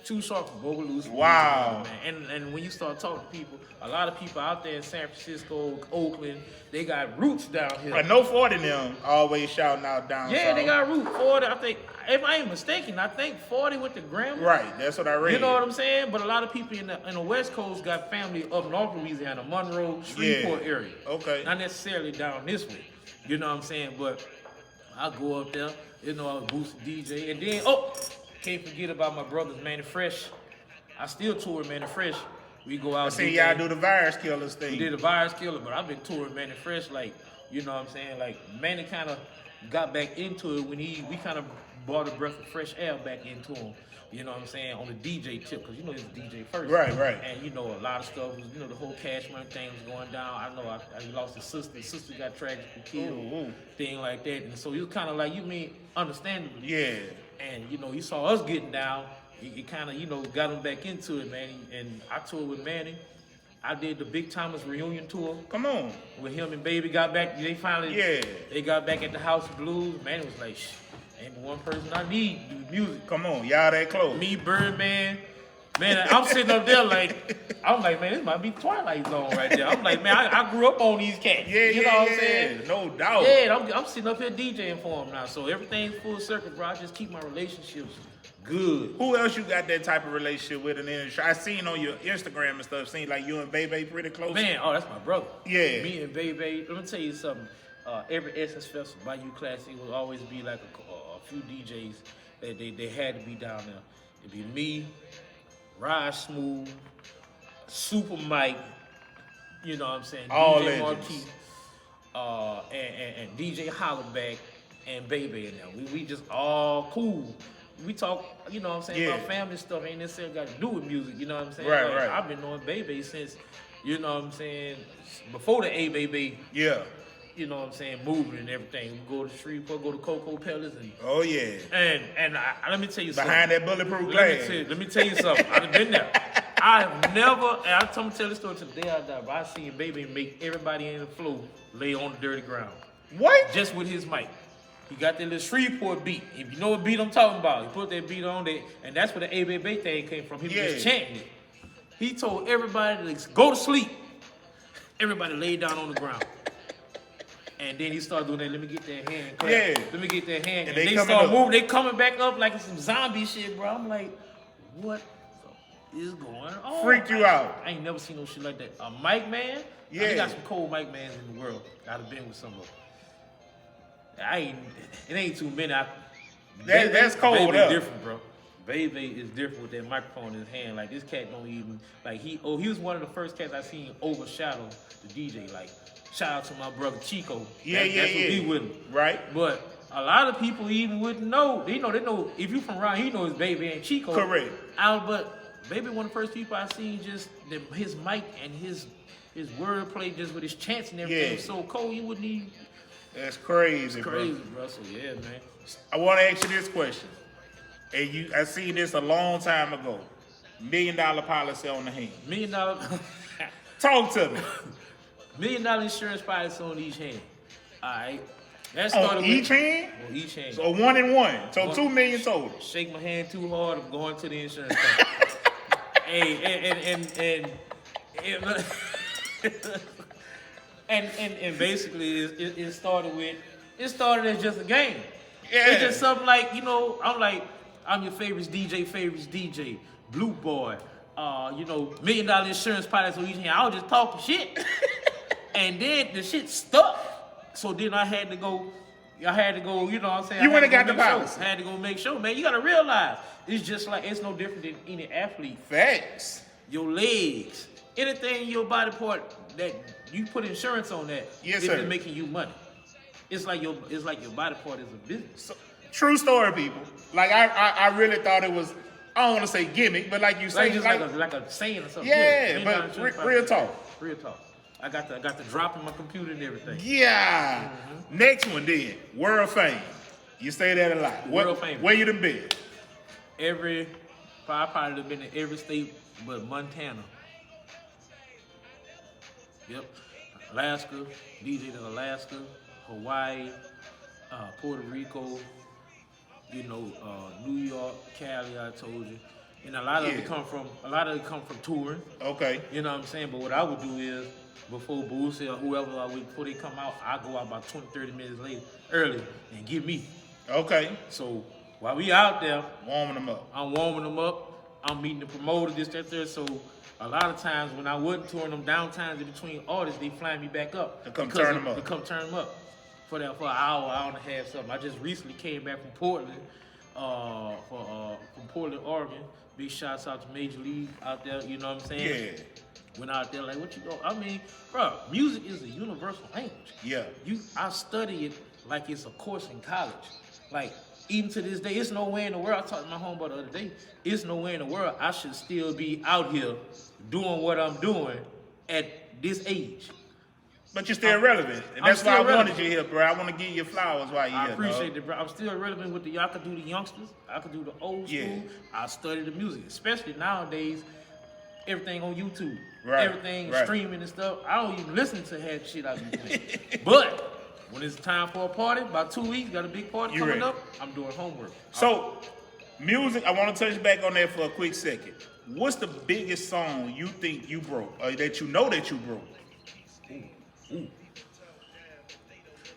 [SPEAKER 2] Too Short from Bogalusa.
[SPEAKER 1] Wow.
[SPEAKER 2] Man. And when you start talking to people, a lot of people out there in San Francisco, Oakland, they got roots down here.
[SPEAKER 1] But no 40 them always shouting out down
[SPEAKER 2] Yeah,
[SPEAKER 1] south.
[SPEAKER 2] they got roots. 40, I think, if I ain't mistaken, I think 40 went to Grammy.
[SPEAKER 1] Right, that's what I read.
[SPEAKER 2] You know what I'm saying? But a lot of people in the West Coast got family up North Louisiana, Monroe, Shreveport
[SPEAKER 1] Yeah.
[SPEAKER 2] area.
[SPEAKER 1] Okay.
[SPEAKER 2] Not necessarily down this way. You know what I'm saying? But I go up there, you know, I was boosting DJ. And then, can't forget about my brothers, Manny Fresh. I still tour with Manny Fresh. We go out.
[SPEAKER 1] I see
[SPEAKER 2] DJ.
[SPEAKER 1] y'all do the virus killers thing.
[SPEAKER 2] We did a virus killer, but I've been touring Manny Fresh, like, you know what I'm saying? Like, Manny kind of got back into it when we kind of brought a breath of fresh air back into him. You know what I'm saying? On the DJ tip, because you know he's a DJ first.
[SPEAKER 1] Right.
[SPEAKER 2] And you know, a lot of stuff was, you know, the whole Cash Money thing was going down. I know I lost his sister. His sister got tragically killed,
[SPEAKER 1] Ooh.
[SPEAKER 2] thing like that. And so he was kind of like, you mean, understandably.
[SPEAKER 1] Yeah.
[SPEAKER 2] And, you know, he saw us getting down. He kind of, you know, got him back into it, man. And I toured with Manny. I did the Big Thomas reunion tour
[SPEAKER 1] Come on.
[SPEAKER 2] with him and Baby. Got back. They finally,
[SPEAKER 1] Yeah.
[SPEAKER 2] they got back at the House of Blues. Manny was like, ain't but one person I need to do music.
[SPEAKER 1] Come on. Y'all that close.
[SPEAKER 2] Me, Birdman. Man, I'm sitting up there like, I'm like, man, this might be Twilight Zone right there. I'm like, man, I grew up on these cats.
[SPEAKER 1] Yeah,
[SPEAKER 2] you
[SPEAKER 1] yeah,
[SPEAKER 2] know what
[SPEAKER 1] yeah.
[SPEAKER 2] I'm saying?
[SPEAKER 1] No doubt.
[SPEAKER 2] Yeah, and I'm sitting up here DJing for him now. So everything's full circle, bro. I just keep my relationships good.
[SPEAKER 1] Who else you got that type of relationship with in the industry? I seen on your Instagram and stuff, seen like you and Bebe pretty close.
[SPEAKER 2] Man, that's my brother.
[SPEAKER 1] Yeah.
[SPEAKER 2] Me and Baby. Let me tell you something. Every Essence Festival, Bayou Classic, will always be like a few DJs that they had to be down there. It'd be me, Raj Smooth, Super Mike, you know what I'm saying?
[SPEAKER 1] All
[SPEAKER 2] DJ
[SPEAKER 1] legends.
[SPEAKER 2] Marquis, and DJ Hollaback and Baby in there. We just all cool. we talk, you know what I'm saying,
[SPEAKER 1] Yeah.
[SPEAKER 2] about family stuff ain't necessarily got to do with music, you know what I'm saying?
[SPEAKER 1] Right,
[SPEAKER 2] Like,
[SPEAKER 1] right.
[SPEAKER 2] I've been knowing Bebe since, you know what I'm saying, before the A Bebe,
[SPEAKER 1] Yeah.
[SPEAKER 2] you know what I'm saying, movement and everything. We go to Shreveport, go to Cocoa Palace,
[SPEAKER 1] Oh yeah.
[SPEAKER 2] and let me tell you
[SPEAKER 1] Behind
[SPEAKER 2] something.
[SPEAKER 1] that bulletproof
[SPEAKER 2] Let
[SPEAKER 1] glass.
[SPEAKER 2] me tell you something. I've been there. I have never, and I'm tell this story to the day I die, but I seen Baby make everybody in the floor lay on the dirty ground.
[SPEAKER 1] What?
[SPEAKER 2] Just with his mic. He got that little Shreveport beat. If you know what beat I'm talking about, he put that beat on there, and that's where the ABB thing came from. He was just chanting it. He told everybody to go to sleep. Everybody laid down on the ground. And then he started doing that, let me get that hand clap.
[SPEAKER 1] Yeah.
[SPEAKER 2] Let me get that hand.
[SPEAKER 1] And
[SPEAKER 2] And
[SPEAKER 1] they
[SPEAKER 2] they
[SPEAKER 1] coming
[SPEAKER 2] start
[SPEAKER 1] up.
[SPEAKER 2] moving. They coming back up like some zombie shit, bro. I'm like, what is going on?
[SPEAKER 1] Freaked you out.
[SPEAKER 2] I ain't never seen no shit like that. A mic man?
[SPEAKER 1] Yeah.
[SPEAKER 2] I got some cold mic mans in the world. I'd have been with some of them. It ain't too many.
[SPEAKER 1] That's cold
[SPEAKER 2] Baby
[SPEAKER 1] up.
[SPEAKER 2] different, bro. Baby is different with that microphone in his hand. Like, this cat don't even, like, he was one of the first cats I seen overshadow the DJ. Like, shout out to my brother Chico. That's what he with him.
[SPEAKER 1] Right.
[SPEAKER 2] But a lot of people even wouldn't know. They know if you from around, he knows Baby and Chico.
[SPEAKER 1] Correct.
[SPEAKER 2] But Baby one of the first people I seen just his mic and his wordplay just with his chants and everything was so cold you wouldn't even.
[SPEAKER 1] That's crazy,
[SPEAKER 2] Crazy,
[SPEAKER 1] bro.
[SPEAKER 2] bro. So yeah, man.
[SPEAKER 1] I want to ask you this question. And I seen this a long time ago. $1 million policy on the hand.
[SPEAKER 2] $1 million.
[SPEAKER 1] Talk to me.
[SPEAKER 2] $1 million insurance policy on each hand. All right. That
[SPEAKER 1] On
[SPEAKER 2] started
[SPEAKER 1] each
[SPEAKER 2] with,
[SPEAKER 1] hand?
[SPEAKER 2] On each hand.
[SPEAKER 1] So 1 and 1. So
[SPEAKER 2] One.
[SPEAKER 1] 2 million total.
[SPEAKER 2] Shake my hand too hard, I'm going to the insurance company. Hey, and basically it started as just a game.
[SPEAKER 1] Yeah.
[SPEAKER 2] It's just something like, I'm your favorites DJ, Blue Boy, $1 million insurance policy on each hand. I was just talking shit. And then the shit stuck. So then I had to go, you know what I'm saying?
[SPEAKER 1] You
[SPEAKER 2] I
[SPEAKER 1] went
[SPEAKER 2] had
[SPEAKER 1] and
[SPEAKER 2] to
[SPEAKER 1] got
[SPEAKER 2] go
[SPEAKER 1] the
[SPEAKER 2] make sure.
[SPEAKER 1] policy.
[SPEAKER 2] I had to go make sure, man. You gotta realize, it's just like, it's no different than any athlete.
[SPEAKER 1] Facts.
[SPEAKER 2] Your legs, anything in your body part that you put insurance on that,
[SPEAKER 1] Yes,
[SPEAKER 2] it's
[SPEAKER 1] sir.
[SPEAKER 2] just making you money. It's like your body part is a business.
[SPEAKER 1] So, true story, people. Like, I really thought it was, I don't want to say gimmick, but like you say,
[SPEAKER 2] Like just like a saying or something.
[SPEAKER 1] Yeah,
[SPEAKER 2] $1 million
[SPEAKER 1] but
[SPEAKER 2] insurance
[SPEAKER 1] real
[SPEAKER 2] policy.
[SPEAKER 1] talk.
[SPEAKER 2] Real talk. I got the drop in my computer and everything.
[SPEAKER 1] Yeah. Next one then. World fame. You say that a lot.
[SPEAKER 2] World fame.
[SPEAKER 1] Where you done been?
[SPEAKER 2] I probably have been in every state but Montana. Yep. Alaska, DJed in Alaska, Hawaii, Puerto Rico, New York, Cali, I told you. And a lot of it come from touring.
[SPEAKER 1] Okay.
[SPEAKER 2] You know what I'm saying? But what I would do is, before Boosie or whoever I would, before they come out, I go out about 20, 30 minutes early and get me.
[SPEAKER 1] Okay.
[SPEAKER 2] So while we out there,
[SPEAKER 1] Warming them up.
[SPEAKER 2] I'm warming them up. I'm meeting the promoter, this, that, there. So a lot of times when I wasn't touring them downtimes in between artists, they fly me back up.
[SPEAKER 1] To come
[SPEAKER 2] because
[SPEAKER 1] turn them up.
[SPEAKER 2] To come turn them up for an hour and a half, something. I just recently came back from Portland, from Portland, Oregon. Big shouts out to Major League out there, you know what I'm saying?
[SPEAKER 1] Yeah.
[SPEAKER 2] Went out there like, what you go? I mean, bro, music is a universal language.
[SPEAKER 1] Yeah.
[SPEAKER 2] I study it like it's a course in college. Like, even to this day, it's nowhere in the world. I talked to my homeboy the other day. It's nowhere in the world I should still be out here doing what I'm doing at this age.
[SPEAKER 1] But you're still relevant. And
[SPEAKER 2] I'm
[SPEAKER 1] that's why I
[SPEAKER 2] still relevant.
[SPEAKER 1] wanted you here, bro. I want to give you flowers while you're
[SPEAKER 2] I
[SPEAKER 1] here.
[SPEAKER 2] appreciate it, bro. I'm still relevant with I could do the youngsters. I could do the old school.
[SPEAKER 1] Yeah.
[SPEAKER 2] I study the music, especially nowadays. Everything on YouTube.
[SPEAKER 1] Right,
[SPEAKER 2] Everything
[SPEAKER 1] right.
[SPEAKER 2] streaming and stuff. I don't even listen to half the shit I be playing. But when it's time for a party, about 2 weeks, got a big party
[SPEAKER 1] You
[SPEAKER 2] coming
[SPEAKER 1] ready.
[SPEAKER 2] up, I'm doing homework.
[SPEAKER 1] So, music, I want to touch back on that for a quick second. What's the biggest song you think you broke, or that you know that you broke?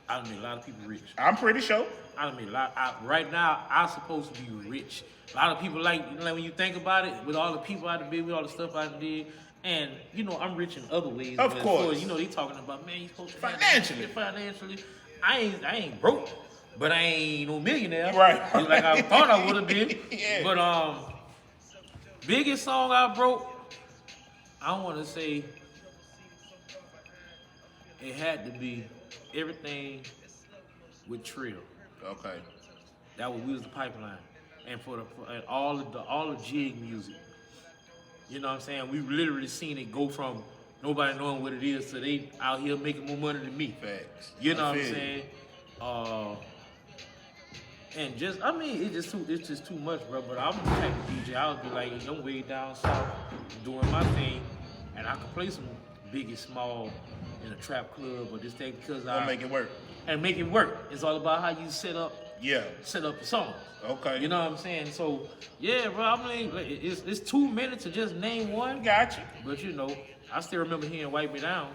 [SPEAKER 2] I done made a lot of people rich.
[SPEAKER 1] I'm pretty sure.
[SPEAKER 2] I done made a lot. Right now, I'm supposed to be rich. A lot of people like when you think about it, with all the people I done did, with all the stuff I done did, and I'm rich in other ways.
[SPEAKER 1] Of
[SPEAKER 2] but
[SPEAKER 1] course.
[SPEAKER 2] they talking about, man, you supposed to
[SPEAKER 1] Financially.
[SPEAKER 2] Financially, I ain't broke, but I ain't no millionaire.
[SPEAKER 1] Right.
[SPEAKER 2] Just like I thought I would have been.
[SPEAKER 1] Yeah.
[SPEAKER 2] But biggest song I broke, I want to say it had to be Everything with Trill.
[SPEAKER 1] Okay.
[SPEAKER 2] That was We Was the Pipeline. and and all the jig music. You know what I'm saying? We've literally seen it go from nobody knowing what it is to they out here making more money than me.
[SPEAKER 1] Facts.
[SPEAKER 2] You know
[SPEAKER 1] I
[SPEAKER 2] what I'm
[SPEAKER 1] feel
[SPEAKER 2] saying? And just, I mean, it's just too much, bro. But I'm the type of DJ, I would be like, I'm way down south doing my thing, and I can play some Biggie Small in a trap club or this thing because
[SPEAKER 1] I'll make it work.
[SPEAKER 2] And make it work. It's all about how you set up
[SPEAKER 1] Yeah.
[SPEAKER 2] your songs.
[SPEAKER 1] Okay.
[SPEAKER 2] You know what I'm saying? So, yeah, bro, I mean, it's 2 minutes to just name one.
[SPEAKER 1] Gotcha.
[SPEAKER 2] But, you know, I still remember hearing Wipe Me Down.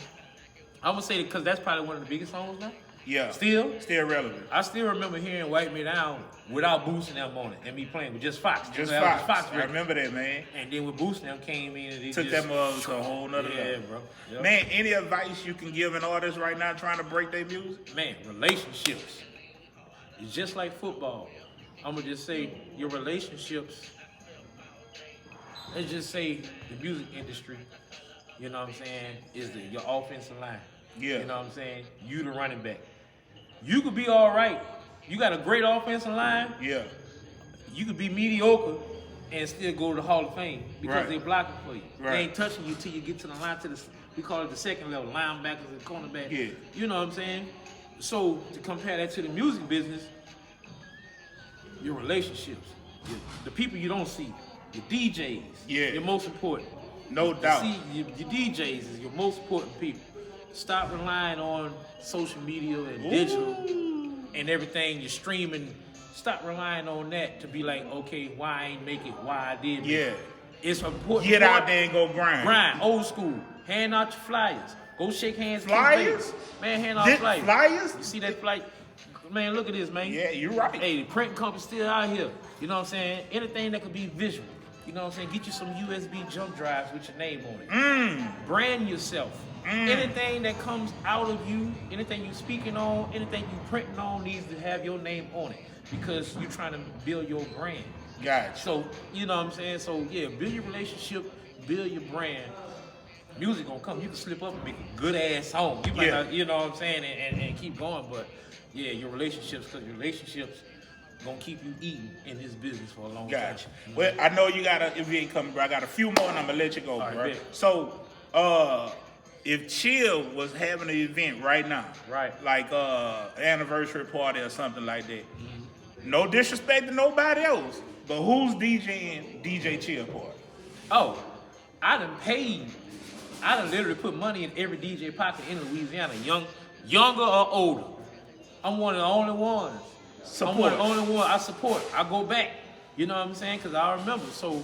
[SPEAKER 2] I'm going to say because that's probably one of the biggest songs now.
[SPEAKER 1] Yeah.
[SPEAKER 2] Still
[SPEAKER 1] relevant.
[SPEAKER 2] I still remember hearing Wipe Me Down without boosting them on it and me playing with just Fox.
[SPEAKER 1] Just
[SPEAKER 2] Fox.
[SPEAKER 1] Fox. I remember that, man.
[SPEAKER 2] And then when boosting them came in and they
[SPEAKER 1] Took
[SPEAKER 2] just,
[SPEAKER 1] them up to a whole nother level.
[SPEAKER 2] bro. Yep.
[SPEAKER 1] Man, any advice you can give an artist right now trying to break their music?
[SPEAKER 2] Man, relationships. It's just like football. I'm going to just say your relationships, let's just say the music industry, you know what I'm saying, is your offensive line.
[SPEAKER 1] Yeah.
[SPEAKER 2] You know what I'm saying? You the running back. You could be all right. You got a great offensive line.
[SPEAKER 1] Yeah.
[SPEAKER 2] You could be mediocre and still go to the Hall of Fame because
[SPEAKER 1] Right.
[SPEAKER 2] they blocking for you.
[SPEAKER 1] Right.
[SPEAKER 2] They ain't touching you till you get to the line, we call it the second level, linebackers and cornerbacks.
[SPEAKER 1] Yeah.
[SPEAKER 2] You know what I'm saying? So to compare that to the music business, your relationships, the people you don't see, your DJs,
[SPEAKER 1] Yeah.
[SPEAKER 2] your most important.
[SPEAKER 1] No doubt.
[SPEAKER 2] See, your DJs is your most important people. Stop relying on social media and digital and everything. You're streaming. Stop relying on that to be like, okay, why I ain't make it? Why I did?
[SPEAKER 1] Yeah.
[SPEAKER 2] It's important.
[SPEAKER 1] Get out there and go grind.
[SPEAKER 2] Grind, old school. Hand out your flyers. Go shake hands. Kiss
[SPEAKER 1] Flyers?
[SPEAKER 2] babies. Man, hand out
[SPEAKER 1] Did
[SPEAKER 2] flyers.
[SPEAKER 1] flyers?
[SPEAKER 2] You see that flight? Man, look at this, man.
[SPEAKER 1] Yeah, you're right.
[SPEAKER 2] Hey, the printing company's still out here. You know what I'm saying? Anything that could be visual. You know what I'm saying? Get you some USB jump drives with your name on it. Brand yourself. Anything that comes out of you, anything you speaking on, anything you printing on needs to have your name on it because you're trying to build your brand.
[SPEAKER 1] Gotcha.
[SPEAKER 2] So, you know what I'm saying? So, yeah, build your relationship, build your brand. Music gonna come. You can slip up and make a good ass song. You might
[SPEAKER 1] Yeah.
[SPEAKER 2] not, you know what I'm saying, and keep going. But yeah, your relationships, because your relationships gonna keep you eating in this business for a long
[SPEAKER 1] Gotcha.
[SPEAKER 2] time.
[SPEAKER 1] Well, I know you gotta, if you ain't coming, bro, I got a few more and I'm gonna let you go,
[SPEAKER 2] All right,
[SPEAKER 1] bro.
[SPEAKER 2] bet.
[SPEAKER 1] So, if Chill was having an event right now,
[SPEAKER 2] Right.
[SPEAKER 1] like anniversary party or something like that, no disrespect to nobody else, but who's DJing DJ Chill party?
[SPEAKER 2] Oh, I done paid. I done literally put money in every DJ pocket in Louisiana, younger or older. I'm one of the only ones. I'm one of the only ones I support. I go back. You know what I'm saying? Because I remember. So,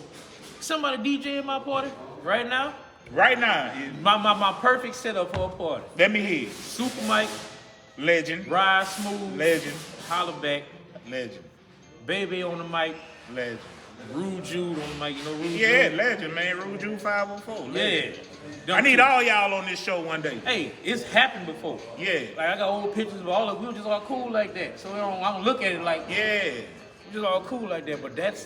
[SPEAKER 2] somebody DJing my party right now.
[SPEAKER 1] Right now,
[SPEAKER 2] My perfect setup for a party.
[SPEAKER 1] let me hear it.
[SPEAKER 2] Super Mike,
[SPEAKER 1] Legend,
[SPEAKER 2] Ride Smooth,
[SPEAKER 1] legend,
[SPEAKER 2] Holla Back,
[SPEAKER 1] legend,
[SPEAKER 2] Baby on the mic,
[SPEAKER 1] legend.
[SPEAKER 2] Rude Jude on the mic. You know Rude
[SPEAKER 1] Yeah,
[SPEAKER 2] Jude?
[SPEAKER 1] legend, man. Rude Jude 504. Legend.
[SPEAKER 2] Yeah.
[SPEAKER 1] I need all y'all on this show one day.
[SPEAKER 2] Hey, it's happened before.
[SPEAKER 1] Yeah.
[SPEAKER 2] Like I got old pictures of all of we were just all cool like that. So I don't look at it like
[SPEAKER 1] Yeah.
[SPEAKER 2] we just all cool like that. But that's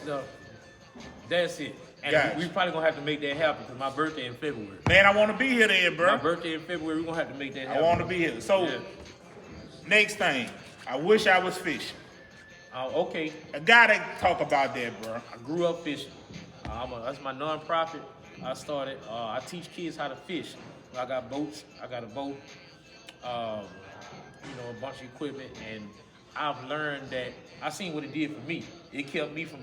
[SPEAKER 2] it. And
[SPEAKER 1] Gotcha.
[SPEAKER 2] we probably gonna have to make that happen because my birthday in February.
[SPEAKER 1] Man, I want to be here then,
[SPEAKER 2] My
[SPEAKER 1] bro.
[SPEAKER 2] birthday in February, we're gonna have to make that
[SPEAKER 1] I
[SPEAKER 2] happen.
[SPEAKER 1] want to be here. So,
[SPEAKER 2] Yeah.
[SPEAKER 1] next thing, I wish I was fishing.
[SPEAKER 2] Okay.
[SPEAKER 1] I gotta talk about that, bro.
[SPEAKER 2] I grew up fishing. That's my nonprofit. I started. I teach kids how to fish. I got boats. I got a boat. A bunch of equipment, and I've learned that I seen what it did for me. It kept me from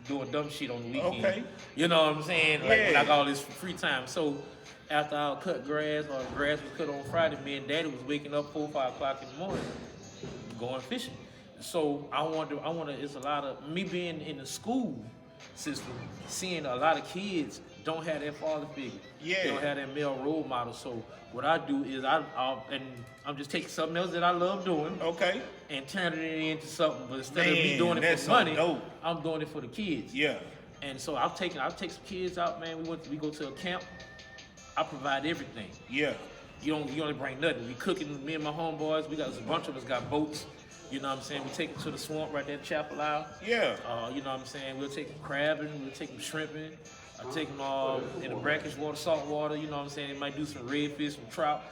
[SPEAKER 2] doing dumb shit on the weekend.
[SPEAKER 1] Okay.
[SPEAKER 2] You know what I'm saying? Like when
[SPEAKER 1] Yeah.
[SPEAKER 2] I got all this free time. So after I cut grass or the grass was cut on Friday, me and Daddy was waking up 4, 5 o'clock in the morning, going fishing. So I want to. It's a lot of me being in the school system, seeing a lot of kids don't have that father figure.
[SPEAKER 1] Yeah.
[SPEAKER 2] They don't have that male role model. So what I do is I'm just taking something else that I love doing
[SPEAKER 1] Okay.
[SPEAKER 2] and turning it into something. But instead of me
[SPEAKER 1] Man,
[SPEAKER 2] doing it
[SPEAKER 1] that's
[SPEAKER 2] for
[SPEAKER 1] so
[SPEAKER 2] money,
[SPEAKER 1] dope.
[SPEAKER 2] I'm doing it for the kids.
[SPEAKER 1] Yeah.
[SPEAKER 2] And so I'll take some kids out, man. We go to a camp. I provide everything.
[SPEAKER 1] Yeah.
[SPEAKER 2] You only bring nothing. We cooking, me and my homeboys, a bunch of us got boats. You know what I'm saying? We take them to the swamp right there at Chapel Isle.
[SPEAKER 1] Yeah.
[SPEAKER 2] You know what I'm saying? We'll take them crabbing, we'll take them shrimping. I take them in the brackish water, salt water, you know what I'm saying? They might do some redfish, some trout.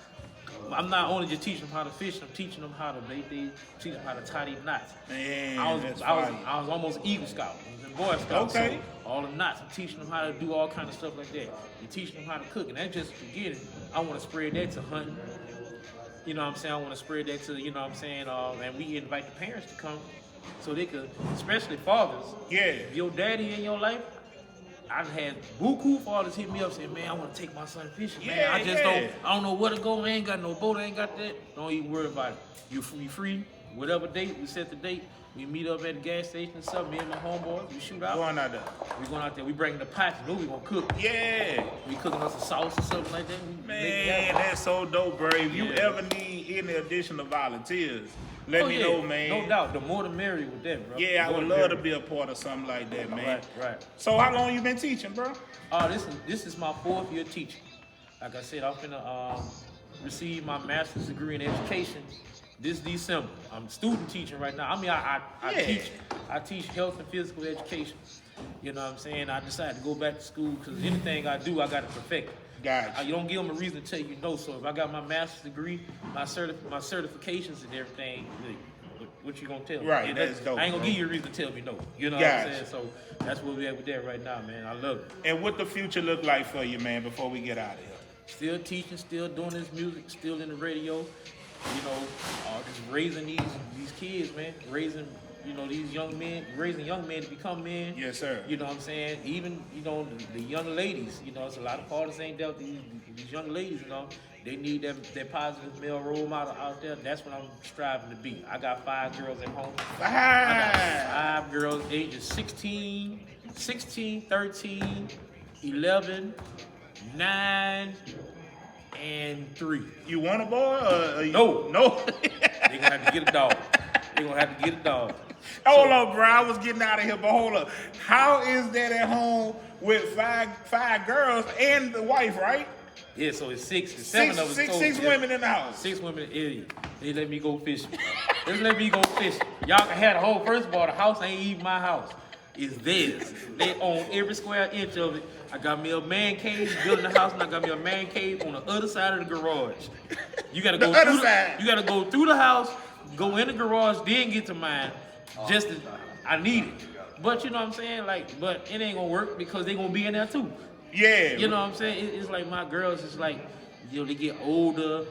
[SPEAKER 2] I'm not only just teaching them how to fish, I'm teaching them how to teach them how to tie these knots.
[SPEAKER 1] Man,
[SPEAKER 2] I was
[SPEAKER 1] that's
[SPEAKER 2] I was
[SPEAKER 1] fire.
[SPEAKER 2] I was almost Eagle Scout. I was in Boy Scout.
[SPEAKER 1] Okay.
[SPEAKER 2] So all the knots, I'm teaching them how to do all kind of stuff like that. You're teaching them how to cook, and that's just to get it. I want to spread that to hunting. You know what I'm saying? I want to spread that to, you know what I'm saying? And we invite the parents to come so they could, especially fathers.
[SPEAKER 1] Yeah.
[SPEAKER 2] If your daddy in your life, I've had buku fathers hit me up saying, man, I want to take my son fishing, man.
[SPEAKER 1] Yeah,
[SPEAKER 2] I just
[SPEAKER 1] yeah.
[SPEAKER 2] I don't know where to go. I ain't got no boat. I ain't got that. Don't even worry about it. You free. Whatever date, we set the date. We meet up at the gas station and stuff. Me and my homeboys, we shoot out.
[SPEAKER 1] Going out there.
[SPEAKER 2] We going out there. We bringing the pots. You know we gonna cook.
[SPEAKER 1] Yeah.
[SPEAKER 2] We cooking us a sauce or something like that. We make
[SPEAKER 1] Man,
[SPEAKER 2] that.
[SPEAKER 1] that's so dope, bro. If you
[SPEAKER 2] Yeah.
[SPEAKER 1] ever need any additional volunteers, let
[SPEAKER 2] Oh,
[SPEAKER 1] me
[SPEAKER 2] yeah.
[SPEAKER 1] know, man.
[SPEAKER 2] No doubt. The more the merrier with that, bro.
[SPEAKER 1] Yeah, I
[SPEAKER 2] The more
[SPEAKER 1] would
[SPEAKER 2] the
[SPEAKER 1] love to
[SPEAKER 2] merrier.
[SPEAKER 1] be a part of something like that, man.
[SPEAKER 2] Right.
[SPEAKER 1] So how long you been teaching, bro?
[SPEAKER 2] This is my 4th year teaching. Like I said, I'm finna receive my master's degree in education this December. I'm student teaching right now. I mean, I
[SPEAKER 1] Yeah.
[SPEAKER 2] teach health and physical education. You know what I'm saying? I decided to go back to school because anything I do, I got to perfect it.
[SPEAKER 1] Gotcha.
[SPEAKER 2] You don't give them a reason to tell you no. So if I got my master's degree, my certifications and everything, what you gonna tell me?
[SPEAKER 1] Right,
[SPEAKER 2] Yeah,
[SPEAKER 1] that's dope,
[SPEAKER 2] I ain't gonna
[SPEAKER 1] bro.
[SPEAKER 2] give you a reason to tell me no. You know what
[SPEAKER 1] Gotcha.
[SPEAKER 2] I'm saying? So that's where we at with that right now, man. I love it.
[SPEAKER 1] And what the future look like for you, man, before we get out of here?
[SPEAKER 2] Still teaching, still doing this music, still in the radio. You know, just raising these kids, man. Raising, you know, these young men, raising young men to become men.
[SPEAKER 1] Yes, sir.
[SPEAKER 2] You know what I'm saying? Even, you know, the young ladies, you know, it's a lot of fathers ain't dealt with these young ladies, you know. They need that positive male role model out there. That's what I'm striving to be. I got 5 girls at home. I got 5 girls ages 16, 13, 11, 9, and 3.
[SPEAKER 1] You want a boy? Or
[SPEAKER 2] No.
[SPEAKER 1] No.
[SPEAKER 2] They gonna have to get a dog. They gonna have to get a dog.
[SPEAKER 1] Hold up, bro. I was getting out of here, but hold up. How is that at home with five girls and the wife, right?
[SPEAKER 2] Yeah, so it's 6. 7 of us.
[SPEAKER 1] Six women in the house.
[SPEAKER 2] 6 women, idiot. They let me go fishing. They let me go fishing. Y'all can have the whole. First of all, the house ain't even my house. It's theirs. They own every square inch of it. I got me a man cave building the house, and I got me a man cave on the other side of the garage. You gotta go
[SPEAKER 1] The other
[SPEAKER 2] through
[SPEAKER 1] side.
[SPEAKER 2] You gotta go through the house, go in the garage, then get to mine. I need it. But you know what I'm saying? But it ain't gonna work because they gonna be in there too.
[SPEAKER 1] Yeah.
[SPEAKER 2] You know what I'm saying? It's like my girls, it's like, you know, they get older.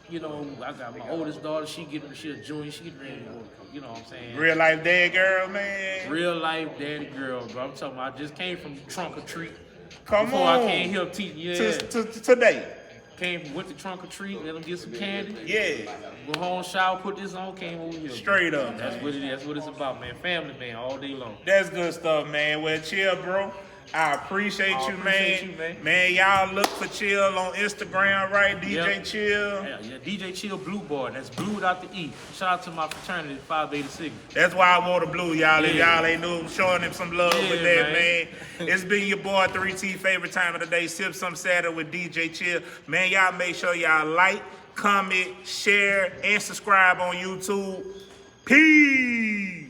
[SPEAKER 2] You know, I got my oldest daughter, she a junior, she getting ready to go, you know what I'm saying?
[SPEAKER 1] Real life dad girl, man.
[SPEAKER 2] Real life daddy girl, bro. I'm talking about I just came from Trunk or Treat.
[SPEAKER 1] Come
[SPEAKER 2] Before
[SPEAKER 1] on.
[SPEAKER 2] I came here teaching, yeah.
[SPEAKER 1] Today.
[SPEAKER 2] Went to Trunk or Treat, let them get some candy.
[SPEAKER 1] Yeah.
[SPEAKER 2] Go home, shower, put this on, came over here.
[SPEAKER 1] Straight up.
[SPEAKER 2] That's
[SPEAKER 1] man.
[SPEAKER 2] what it is. That's what it's about, man. Family, man, all day long.
[SPEAKER 1] That's good stuff, man. Well, Chill, bro. I appreciate you, man. Y'all look for Chill on Instagram, right? DJ
[SPEAKER 2] Yep.
[SPEAKER 1] Chill.
[SPEAKER 2] Yeah, DJ Chill Blue Boy. That's blue without the E. Shout out to my fraternity, Phi Beta Sigma.
[SPEAKER 1] That's why I wore the blue, y'all. If
[SPEAKER 2] Yeah.
[SPEAKER 1] y'all ain't new, showing him some love
[SPEAKER 2] Yeah,
[SPEAKER 1] with that,
[SPEAKER 2] man.
[SPEAKER 1] man. It's been your boy 3T favorite time of the day. Sip some Saturday with DJ Chill. Man, y'all make sure y'all like, comment, share, and subscribe on YouTube. Peace.